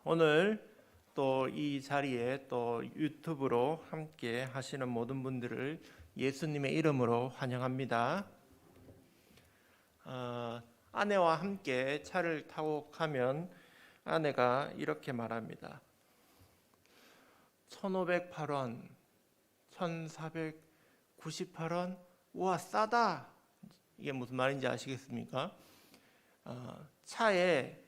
오늘 또 이 자리에 또 유튜브로 함께 하시는 모든 분들을 예수님의 이름으로 환영합니다. 아내와 함께 차를 타고 가면 아내가 이렇게 말합니다. 1,508원, 1,498원, 우와 싸다. 이게 무슨 말인지 아시겠습니까? 차에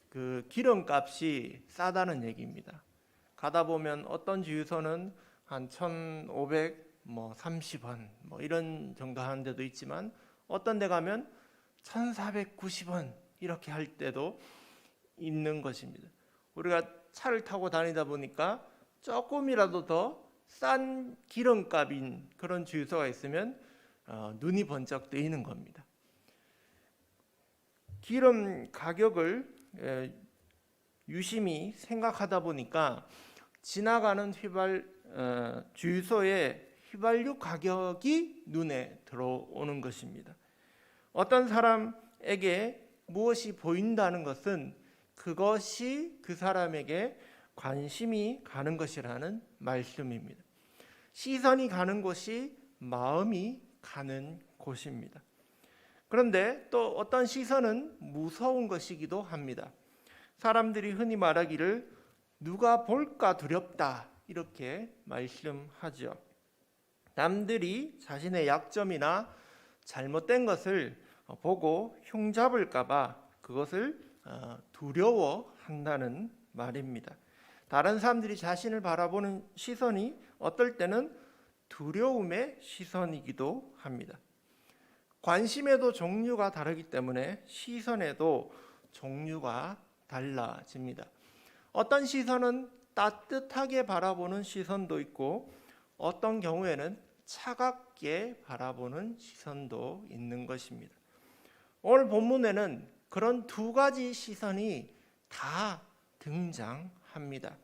그 기름값이 싸다는 얘기입니다. 가다 보면 어떤 주유소는 한 1,530원 이런 정도 하는 데도 있지만 어떤 데 가면 1,490원 이렇게 할 때도 있는 것입니다. 우리가 차를 타고 다니다 보니까 조금이라도 더 싼 기름값인 그런 주유소가 있으면 눈이 번쩍 뜨이는 겁니다. 기름 가격을 유심히 생각하다 보니까 지나가는 주유소의 휘발유 가격이 눈에 들어오는 것입니다. 어떤 사람에게 무엇이 보인다는 것은 그것이 그 사람에게 관심이 가는 것이라는 말씀입니다. 시선이 가는 곳이 마음이 가는 곳입니다. 그런데 또 어떤 시선은 무서운 것이기도 합니다. 사람들이 흔히 말하기를 누가 볼까 두렵다 이렇게 말씀하죠. 남들이 자신의 약점이나 잘못된 것을 보고 흉잡을까 봐 그것을 두려워한다는 말입니다. 다른 사람들이 자신을 바라보는 시선이 어떨 때는 두려움의 시선이기도 합니다. 관심에도 종류가 다르기 때문에 시선에도 종류가 달라집니다. 어떤 시선은 따뜻하게 바라보는 시선도 있고 어떤 경우에는 차갑게 바라보는 시선도 있는 것입니다. 오늘 본문에는 그런 두 가지 시선이 다 등장합니다.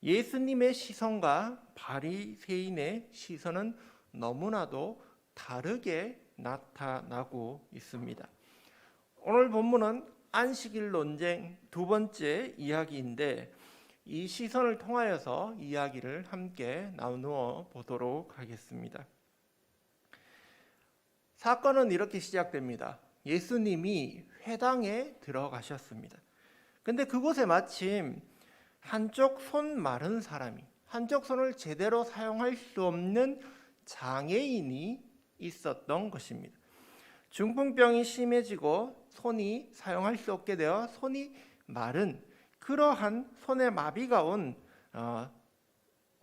예수님의 시선과 바리새인의 시선은 너무나도 다르게 나타나고 있습니다. 오늘 본문은 안식일 논쟁 두 번째 이야기인데 이 시선을 통하여서 이야기를 함께 나누어 보도록 하겠습니다. 사건은 이렇게 시작됩니다. 예수님이 회당에 들어가셨습니다. 근데 그곳에 마침 한쪽 손 마른 사람이 한쪽 손을 제대로 사용할 수 없는 장애인이 있었던 것입니다. 중풍병이 심해지고 손이 사용할 수 없게 되어 손이 마른 그러한 손에 마비가 온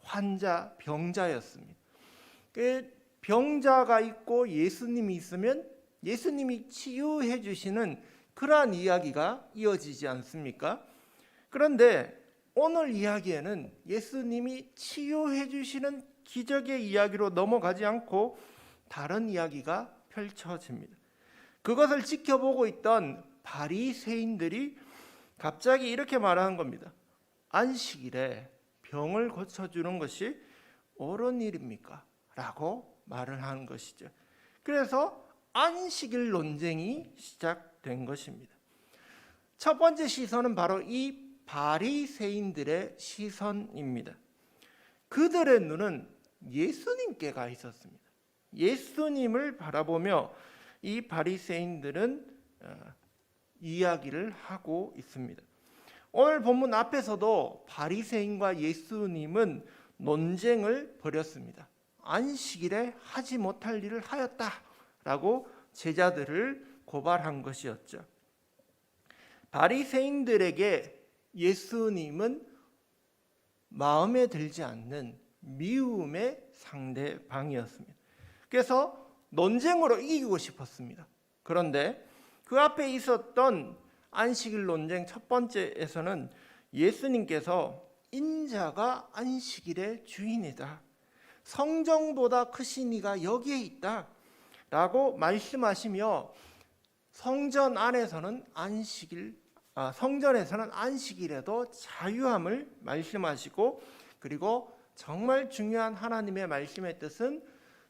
환자, 병자였습니다. 병자가 있고 예수님이 있으면 예수님이 치유해 주시는 그러한 이야기가 이어지지 않습니까? 그런데 오늘 이야기에는 예수님이 치유해 주시는 기적의 이야기로 넘어가지 않고 다른 이야기가 펼쳐집니다. 그것을 지켜보고 있던 바리새인들이 갑자기 이렇게 말하는 겁니다. 안식일에 병을 고쳐주는 것이 옳은 일입니까? 라고 말을 하는 것이죠. 그래서 안식일 논쟁이 시작된 것입니다. 첫 번째 시선은 바로 이 바리새인들의 시선입니다. 그들의 눈은 예수님께 가 있었습니다. 예수님을 바라보며 이 바리새인들은 이야기를 하고 있습니다. 오늘 본문 앞에서도 바리새인과 예수님은 논쟁을 벌였습니다. 안식일에 하지 못할 일을 하였다라고 제자들을 고발한 것이었죠. 바리새인들에게 예수님은 마음에 들지 않는 미움의 상대방이었습니다. 그래서 논쟁으로 이기고 싶었습니다. 그런데 그 앞에 있었던 안식일 논쟁 첫 번째에서는 예수님께서 인자가 안식일의 주인이다. 성정보다 크신 이가 여기에 있다. 라고 말씀하시며 성전 안에서는 성전에서는 안식일에도 자유함을 말씀하시고 그리고 정말 중요한 하나님의 말씀의 뜻은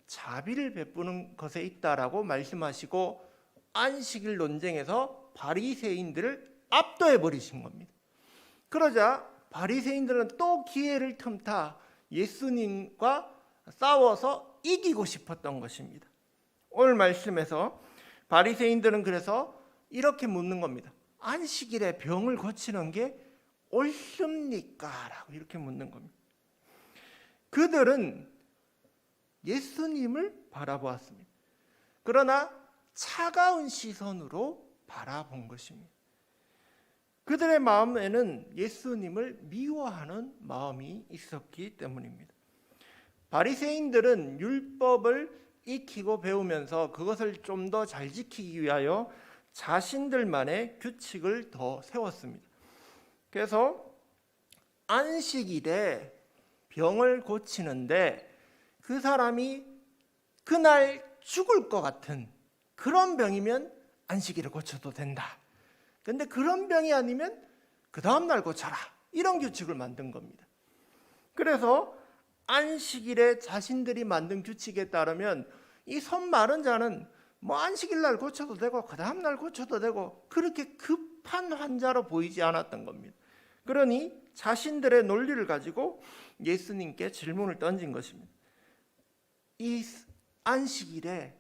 자비를 베푸는 것에 있다라고 말씀하시고 안식일 논쟁에서 바리새인들을 압도해 버리신 겁니다. 그러자 바리새인들은 또 기회를 틈타 예수님과 싸워서 이기고 싶었던 것입니다. 오늘 말씀에서 바리새인들은 그래서 이렇게 묻는 겁니다. 안식일에 병을 고치는 게 옳습니까? 라고 이렇게 묻는 겁니다. 그들은 예수님을 바라보았습니다. 그러나 차가운 시선으로 바라본 것입니다. 그들의 마음에는 예수님을 미워하는 마음이 있었기 때문입니다. 바리새인들은 율법을 익히고 배우면서 그것을 좀 더 잘 지키기 위하여 자신들만의 규칙을 더 세웠습니다. 그래서 안식일에 병을 고치는데 그 사람이 그날 죽을 것 같은 그런 병이면 안식일에 고쳐도 된다. 근데 그런 병이 아니면 그 다음날 고쳐라. 이런 규칙을 만든 겁니다. 그래서 안식일에 자신들이 만든 규칙에 따르면 이 손 마른 자는 뭐 안식일 날 고쳐도 되고 그 다음날 고쳐도 되고 그렇게 급한 환자로 보이지 않았던 겁니다. 그러니 자신들의 논리를 가지고 예수님께 질문을 던진 것입니다. 이 안식일에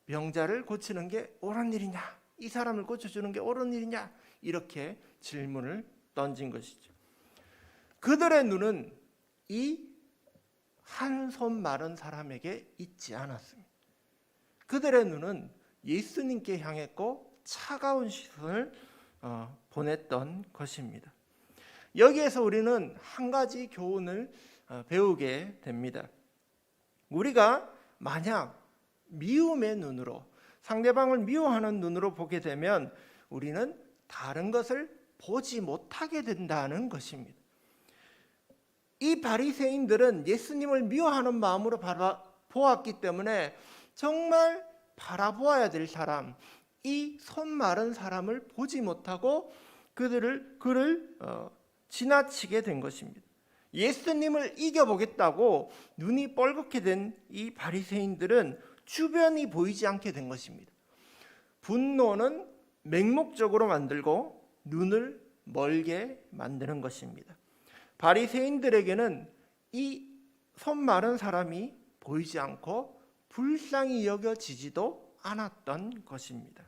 병자를 고치는 게 옳은 일이냐? 이 사람을 고쳐주는 게 옳은 일이냐? 이렇게 질문을 던진 것이죠. 그들의 눈은 이 한 손 마른 사람에게 있지 않았습니다. 그들의 눈은 예수님께 향했고 차가운 시선을 보냈던 것입니다. 여기에서 우리는 한 가지 교훈을 배우게 됩니다. 우리가 만약 미움의 눈으로 상대방을 미워하는 눈으로 보게 되면 우리는 다른 것을 보지 못하게 된다는 것입니다. 이 바리새인들은 예수님을 미워하는 마음으로 보았기 때문에 정말 바라보아야 될 사람, 이 손 마른 사람을 보지 못하고 그를 지나치게 된 것입니다. 예수님을 이겨보겠다고 눈이 뻘겋게 된 이 바리새인들은 주변이 보이지 않게 된 것입니다. 분노는 맹목적으로 만들고 눈을 멀게 만드는 것입니다. 바리새인들에게는 이 손 마른 사람이 보이지 않고 불쌍히 여겨지지도 않았던 것입니다.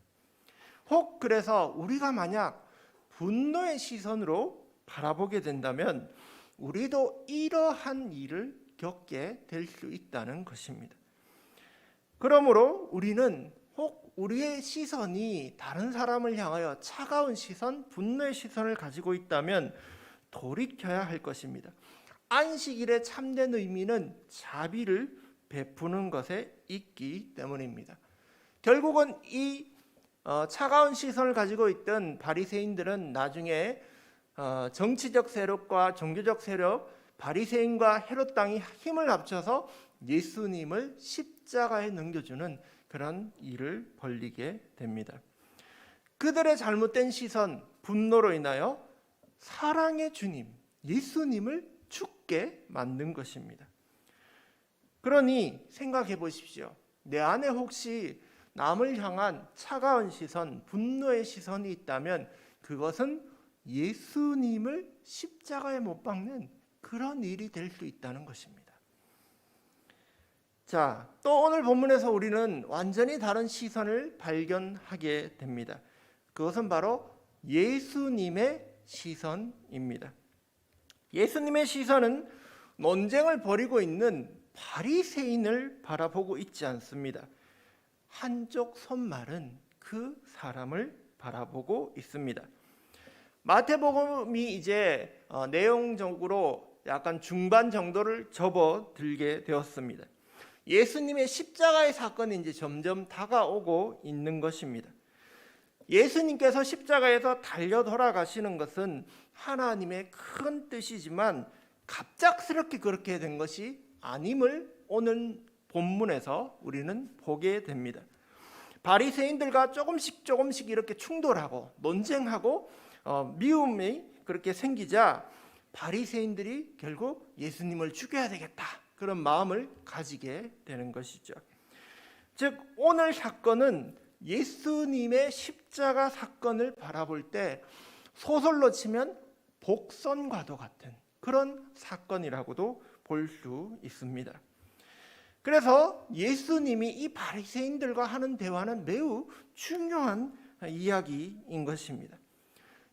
혹 그래서 우리가 만약 분노의 시선으로 바라보게 된다면 우리도 이러한 일을 겪게 될 수 있다는 것입니다. 그러므로 우리는 혹 우리의 시선이 다른 사람을 향하여 차가운 시선, 분노의 시선을 가지고 있다면 돌이켜야 할 것입니다. 안식일의 참된 의미는 자비를 베푸는 것에 있기 때문입니다. 결국은 이 차가운 시선을 가지고 있던 바리새인들은 나중에 정치적 세력과 종교적 세력, 바리새인과 헤롯 당이 힘을 합쳐서 예수님을 십자가에 넘겨주는 그런 일을 벌이게 됩니다. 그들의 잘못된 시선, 분노로 인하여 사랑의 주님, 예수님을 죽게 만든 것입니다. 그러니 생각해 보십시오. 내 안에 혹시 남을 향한 차가운 시선, 분노의 시선이 있다면 그것은 예수님을 십자가에 못 박는 그런 일이 될 수 있다는 것입니다. 자, 또 오늘 본문에서 우리는 완전히 다른 시선을 발견하게 됩니다. 그것은 바로 예수님의 시선입니다. 예수님의 시선은 논쟁을 벌이고 있는 바리새인을 바라보고 있지 않습니다. 한쪽 손말은 그 사람을 바라보고 있습니다. 마태복음이 이제 내용적으로 약간 중반 정도를 접어들게 되었습니다. 예수님의 십자가의 사건이 이제 점점 다가오고 있는 것입니다. 예수님께서 십자가에서 달려 돌아가시는 것은 하나님의 큰 뜻이지만 갑작스럽게 그렇게 된 것이 아님을 오늘 본문에서 우리는 보게 됩니다. 바리새인들과 조금씩 이렇게 충돌하고 논쟁하고 미움이 그렇게 생기자 바리새인들이 결국 예수님을 죽여야 되겠다 그런 마음을 가지게 되는 것이죠. 즉 오늘 사건은 예수님의 십자가 사건을 바라볼 때 소설로 치면 복선과도 같은 그런 사건이라고도 볼 수 있습니다. 그래서 예수님이 이 바리새인들과 하는 대화는 매우 중요한 이야기인 것입니다.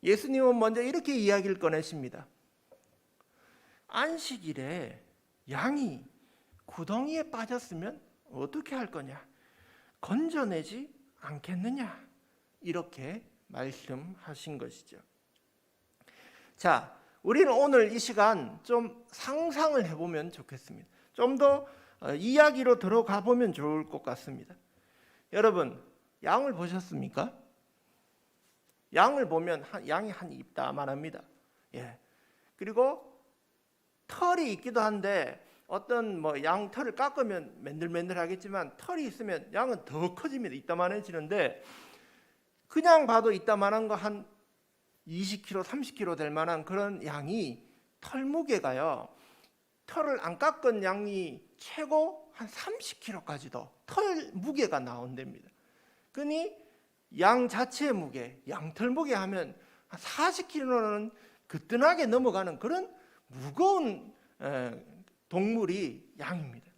예수님은 먼저 이렇게 이야기를 꺼내십니다. 안식일에 양이 구덩이에 빠졌으면 어떻게 할 거냐? 건져내지 않겠느냐? 이렇게 말씀하신 것이죠. 자, 우리는 오늘 이 시간 좀 상상을 해보면 좋겠습니다. 좀 더 이야기로 들어가 보면 좋을 것 같습니다. 여러분, 양을 보셨습니까? 양을 보면 양이 한 입다만합니다. 예. 그리고 털이 있기도 한데 어떤 양 털을 깎으면 맨들맨들하겠지만 털이 있으면 양은 더 커집니다. 이따만해지는데 그냥 봐도 이따만한 거 한 20kg, 30kg 될 만한 그런 양이 털 무게가요. 털을 안 깎은 양이 최고 한 30kg까지도 털 무게가 나온답니다. 그러니 양 자체의 무게, 양털 무게 하면 한 40kg는 그뜬하게 넘어가는 그런 무거운 동물이 양입니다.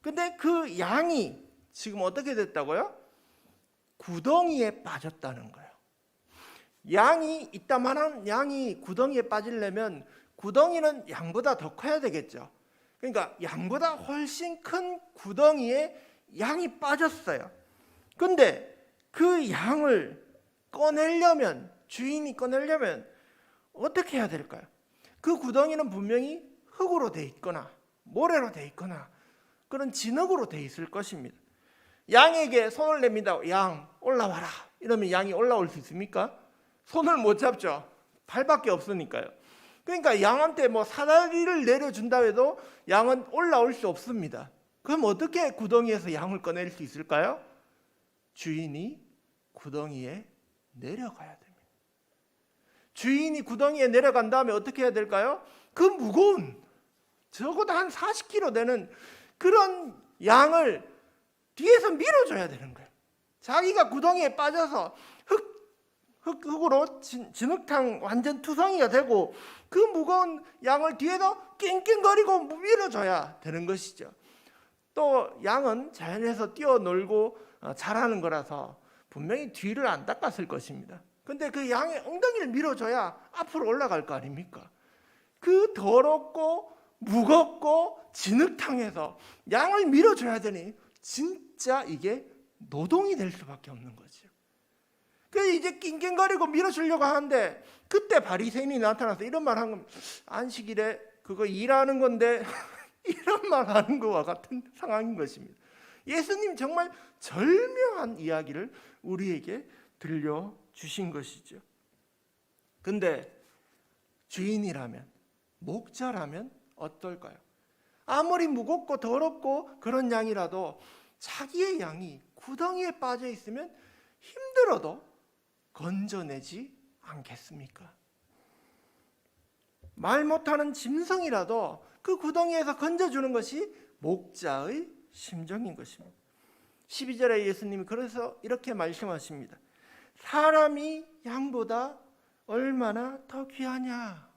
근데 그 양이 지금 어떻게 됐다고요? 구덩이에 빠졌다는 거예요. 양이 이따만한 양이 구덩이에 빠지려면 구덩이는 양보다 더 커야 되겠죠. 그러니까 양보다 훨씬 큰 구덩이에 양이 빠졌어요. 근데 그 양을 꺼내려면, 주인이 꺼내려면 어떻게 해야 될까요? 그 구덩이는 분명히 흙으로 돼 있거나 모래로 돼 있거나 그런 진흙으로 돼 있을 것입니다. 양에게 손을 냅니다. 양 올라와라. 이러면 양이 올라올 수 있습니까? 손을 못 잡죠. 발밖에 없으니까요. 그러니까 양한테 사다리를 내려준다 해도 양은 올라올 수 없습니다. 그럼 어떻게 구덩이에서 양을 꺼낼 수 있을까요? 주인이 구덩이에 내려가야 됩니다. 주인이 구덩이에 내려간 다음에 어떻게 해야 될까요? 그 무거운 적어도 한 40kg 되는 그런 양을 뒤에서 밀어줘야 되는 거예요. 자기가 구덩이에 빠져서 흙으로 진흙탕 완전 투성이가 되고 그 무거운 양을 뒤에서 낑낑거리고 밀어줘야 되는 것이죠. 또 양은 자연에서 뛰어놀고 자라는 거라서 분명히 뒤를 안 닦았을 것입니다. 근데 그 양의 엉덩이를 밀어줘야 앞으로 올라갈 거 아닙니까? 그 더럽고 무겁고 진흙탕에서 양을 밀어줘야 되니 진짜 이게 노동이 될 수밖에 없는 거죠. 그래서 이제 낑낑거리고 밀어주려고 하는데 그때 바리새인이 나타나서 이런 말 한 겁니다. 안식일에 그거 일하는 건데 이런 말 하는 것과 같은 상황인 것입니다. 예수님 정말 절묘한 이야기를 우리에게 들려주신 것이죠. 근데 주인이라면, 목자라면 어떨까요? 아무리 무겁고 더럽고 그런 양이라도 자기의 양이 구덩이에 빠져 있으면 힘들어도 건져내지 않겠습니까? 말 못하는 짐승이라도 그 구덩이에서 건져주는 것이 목자의 심정인 것입니다. 12절에 예수님이 그래서 이렇게 말씀하십니다. 사람이 양보다 얼마나 더 귀하냐.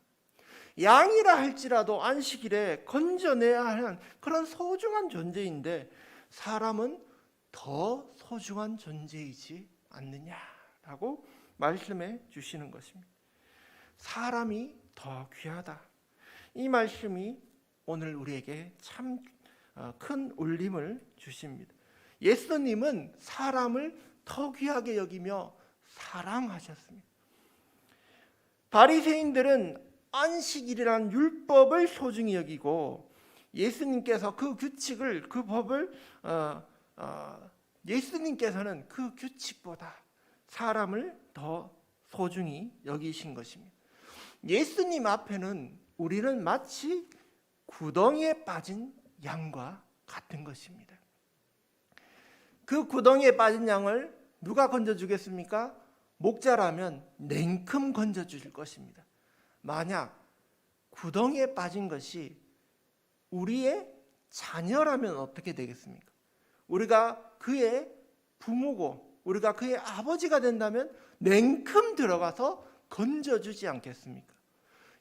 양이라 할지라도 안식일에 건져내야 하는 그런 소중한 존재인데 사람은 더 소중한 존재이지 않느냐라고 말씀해 주시는 것입니다. 사람이 더 귀하다. 이 말씀이 오늘 우리에게 참 큰 울림을 주십니다. 예수님은 사람을 더 귀하게 여기며 사랑하셨습니다. 바리새인들은 안식일이라는 율법을 소중히 여기고 예수님께서 그 규칙을, 그 법을 예수님께서는 그 규칙보다 사람을 더 소중히 여기신 것입니다. 예수님 앞에는 우리는 마치 구덩이에 빠진 양과 같은 것입니다. 그 구덩이에 빠진 양을 누가 건져주겠습니까? 목자라면 냉큼 건져주실 것입니다. 만약 구덩이에 빠진 것이 우리의 자녀라면 어떻게 되겠습니까? 우리가 그의 부모고 우리가 그의 아버지가 된다면 냉큼 들어가서 건져주지 않겠습니까?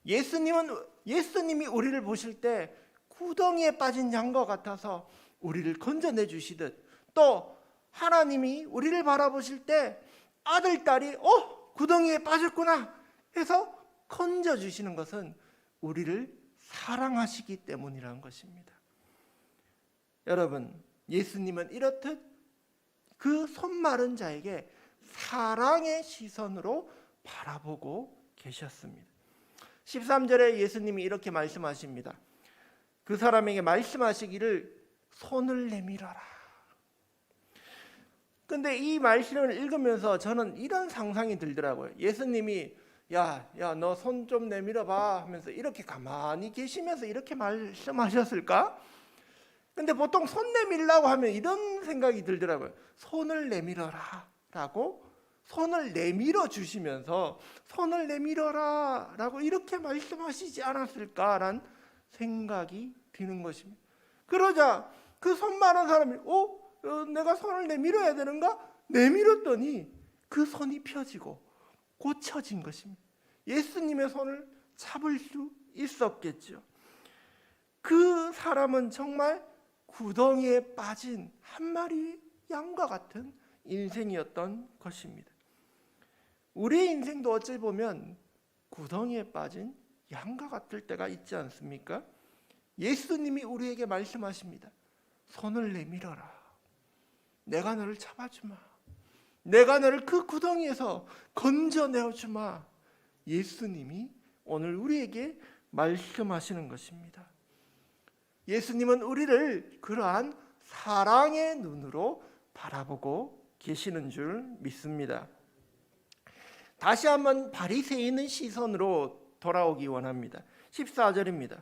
예수님이 우리를 보실 때 구덩이에 빠진 양과 같아서 우리를 건져내 주시듯, 또 하나님이 우리를 바라보실 때 아들, 딸이 구덩이에 빠졌구나 해서 건져주시는 것은 우리를 사랑하시기 때문이라는 것입니다. 여러분, 예수님은 이렇듯 그 손 마른 자에게 사랑의 시선으로 바라보고 계셨습니다. 13절에 예수님이 이렇게 말씀하십니다. 그 사람에게 말씀하시기를 손을 내밀어라. 근데 이 말씀을 읽으면서 저는 이런 상상이 들더라고요. 예수님이 야 너 손 좀 내밀어봐 하면서 이렇게 가만히 계시면서 이렇게 말씀하셨을까? 근데 보통 손 내밀라고 하면 이런 생각이 들더라고요. 손을 내밀어라 라고 손을 내밀어 주시면서 손을 내밀어라 라고 이렇게 말씀하시지 않았을까라는 생각이 드는 것입니다. 그러자 그 손 많은 사람이 내가 손을 내밀어야 되는가? 내밀었더니 그 손이 펴지고 고쳐진 것입니다. 예수님의 손을 잡을 수 있었겠죠. 그 사람은 정말 구덩이에 빠진 한 마리 양과 같은 인생이었던 것입니다. 우리의 인생도 어찌 보면 구덩이에 빠진 양과 같을 때가 있지 않습니까? 예수님이 우리에게 말씀하십니다. 손을 내밀어라. 내가 너를 잡아주마. 내가 너를 그 구덩이에서 건져내어주마. 예수님이 오늘 우리에게 말씀하시는 것입니다. 예수님은 우리를 그러한 사랑의 눈으로 바라보고 계시는 줄 믿습니다. 다시 한번 바리새인의 시선으로 돌아오기 원합니다. 14절입니다.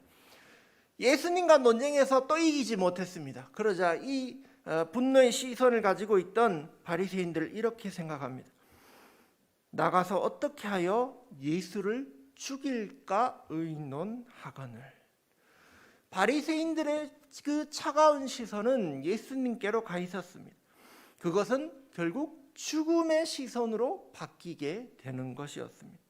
예수님과 논쟁에서 또 이기지 못했습니다. 그러자 이 분노의 시선을 가지고 있던 바리새인들을 이렇게 생각합니다. 나가서 어떻게 하여 예수를 죽일까 의논하거늘. 바리새인들의 그 차가운 시선은 예수님께로 가 있었습니다. 그것은 결국 죽음의 시선으로 바뀌게 되는 것이었습니다.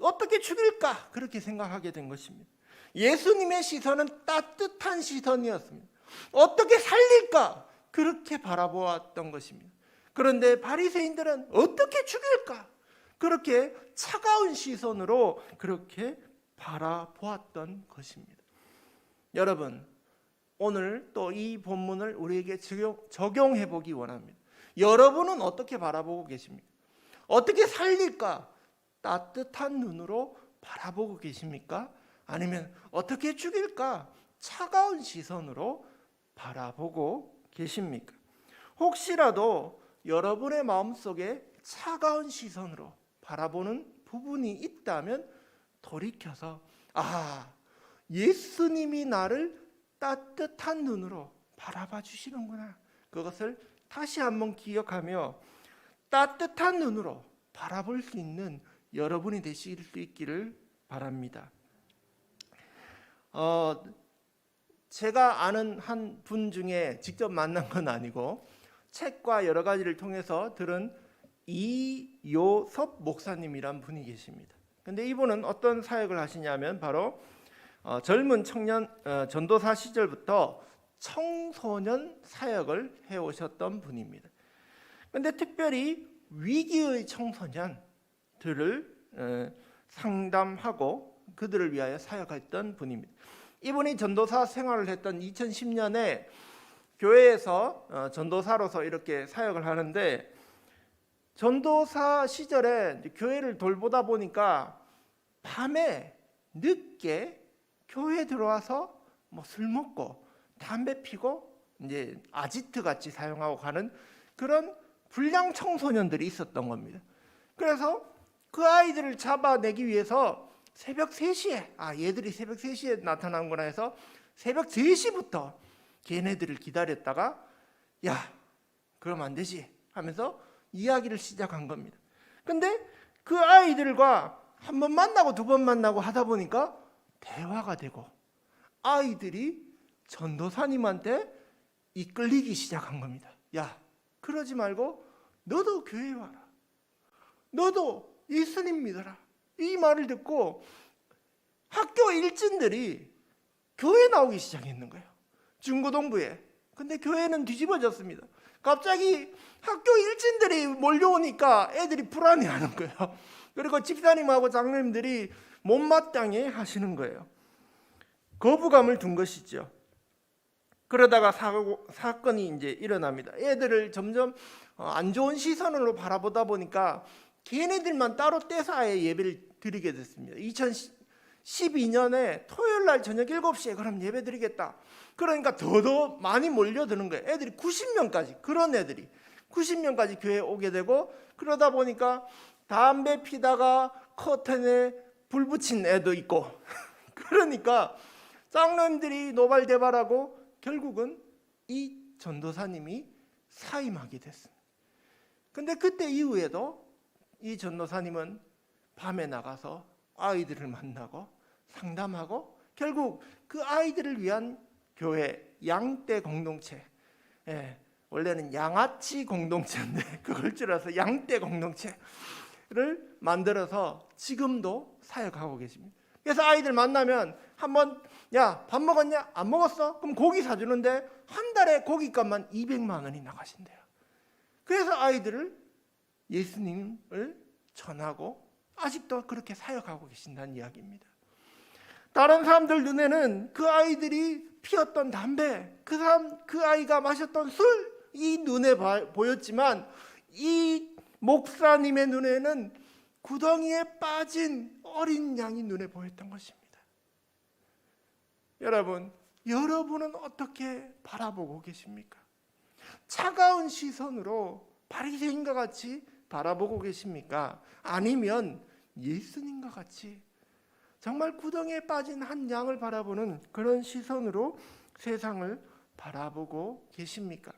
어떻게 죽일까? 그렇게 생각하게 된 것입니다. 예수님의 시선은 따뜻한 시선이었습니다. 어떻게 살릴까? 그렇게 바라보았던 것입니다. 그런데 바리새인들은 어떻게 죽일까? 그렇게 차가운 시선으로 그렇게 바라보았던 것입니다. 여러분, 오늘 또 이 본문을 우리에게 적용해 보기 원합니다. 여러분은 어떻게 바라보고 계십니까? 어떻게 살릴까? 따뜻한 눈으로 바라보고 계십니까? 아니면 어떻게 죽일까? 차가운 시선으로 바라보고 계십니까? 혹시라도 여러분의 마음속에 차가운 시선으로 바라보는 부분이 있다면 돌이켜서 예수님이 나를 따뜻한 눈으로 바라봐 주시는구나. 그것을 다시 한번 기억하며 따뜻한 눈으로 바라볼 수 있는 여러분이 되실 수 있기를 바랍니다. 제가 아는 한 분 중에 직접 만난 건 아니고 책과 여러 가지를 통해서 들은 이요섭 목사님이란 분이 계십니다. 근데 이분은 어떤 사역을 하시냐면 바로 젊은 청년 전도사 시절부터 청소년 사역을 해오셨던 분입니다. 그런데 특별히 위기의 청소년들을 상담하고 그들을 위하여 사역했던 분입니다. 이분이 전도사 생활을 했던 2010년에 교회에서 전도사로서 이렇게 사역을 하는데, 전도사 시절에 교회를 돌보다 보니까 밤에 늦게 교회에 들어와서 술 먹고 담배 피고 이제 아지트 같이 사용하고 가는 그런 불량 청소년들이 있었던 겁니다. 그래서 그 아이들을 잡아내기 위해서 새벽 3시에 얘들이 새벽 3시에 나타나는구나 해서 새벽 3시부터 걔네들을 기다렸다가 그럼 안 되지 하면서 이야기를 시작한 겁니다. 근데 그 아이들과 한 번 만나고 두 번 만나고 하다 보니까 대화가 되고 아이들이 전도사님한테 이끌리기 시작한 겁니다. 그러지 말고 너도 교회 와라. 너도 예수님 믿어라. 이 말을 듣고 학교 일진들이 교회 나오기 시작했는 거예요. 중고등부에. 근데 교회는 뒤집어졌습니다. 갑자기 학교 일진들이 몰려오니까 애들이 불안해하는 거예요. 그리고 집사님하고 장로님들이 못마땅해 하시는 거예요. 거부감을 둔 것이죠. 그러다가 사건이 이제 일어납니다. 애들을 점점 안 좋은 시선으로 바라보다 보니까 걔네들만 따로 떼서 아예 예배를 드리게 됐습니다. 2012년에 토요일 날 저녁 7시에 그럼 예배 드리겠다. 그러니까 더 많이 몰려드는 거예요. 애들이 90명까지, 그런 애들이 90명까지 교회에 오게 되고, 그러다 보니까 담배 피다가 커튼에 불 붙인 애도 있고 그러니까 장로님들이 노발대발하고 결국은 이 전도사님이 사임하게 됐습니다. 근데 그때 이후에도 이 전도사님은 밤에 나가서 아이들을 만나고 상담하고 결국 그 아이들을 위한 교회 양떼 공동체, 원래는 양아치 공동체인데 그걸 줄여서 양떼 공동체를 만들어서 지금도 사역하고 계십니다. 그래서 아이들 만나면 한번 야, 밥 먹었냐? 안 먹었어? 그럼 고기 사주는데 한 달에 고기값만 200만 원이 나가신대요. 그래서 아이들을 예수님을 전하고 아직도 그렇게 사역하고 계신다는 이야기입니다. 다른 사람들 눈에는 그 아이들이 피웠던 담배, 그 아이가 마셨던 술이 눈에 보였지만 이 목사님의 눈에는 구덩이에 빠진 어린 양이 눈에 보였던 것입니다. 여러분은 어떻게 바라보고 계십니까? 차가운 시선으로 바리새인과 같이 바라보고 계십니까? 아니면 예수님과 같이 정말 구덩이에 빠진 한 양을 바라보는 그런 시선으로 세상을 바라보고 계십니까?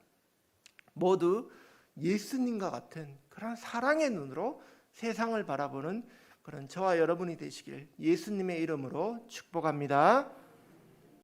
모두 예수님과 같은 그런 사랑의 눈으로 세상을 바라보는 그런 저와 여러분이 되시길 예수님의 이름으로 축복합니다.